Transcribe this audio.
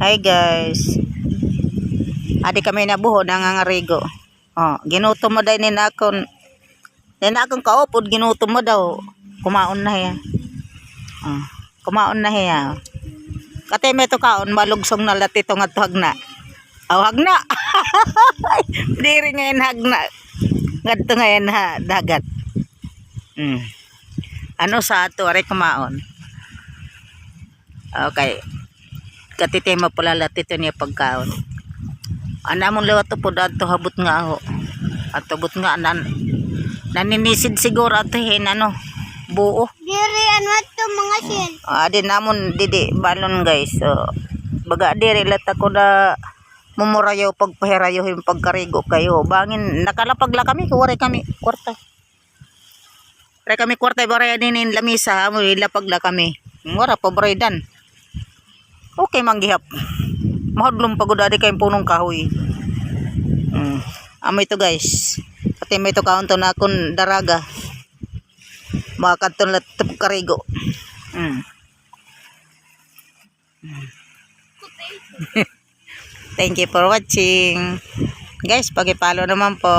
Hi guys. Adi kami nabuho nangangarigo. Oh, ginutom mo dahil ninakon. Ninakon kaupod ginutom mo daw. Kumaon na hiya. Oh, kumaon na hiya. Kate may to kaon malugsong na latito nga hagna. Aw hagna. Diri ngayon hagna. Ngadto ngayon ha dagat. Ano sa ato ari kumaon. Okay. Katite mapulalat ito niya pagkaon. Anamon lewat to pod adto habot nga ako. At abot nga naninisid siguro ato hin ano buo. Diri ano to mga sin. Adi namon didi balon guys. So baga diri lat ako na mumurayaw pagpahirayo yung pagkarigo kayo. Bangin nakalapag la kami kuwari kami kwarta. Re kami kwarta baraya din lamisa mo lapag la kami. Mura pabraydan. Okay manggihap. Mahadlong pagod adi kayong punong kahoy. Amo ito guys. Pati may ito kaon to na akong daraga. Makakadton lat karigo. Thank you for watching. Guys, pag-follow naman po.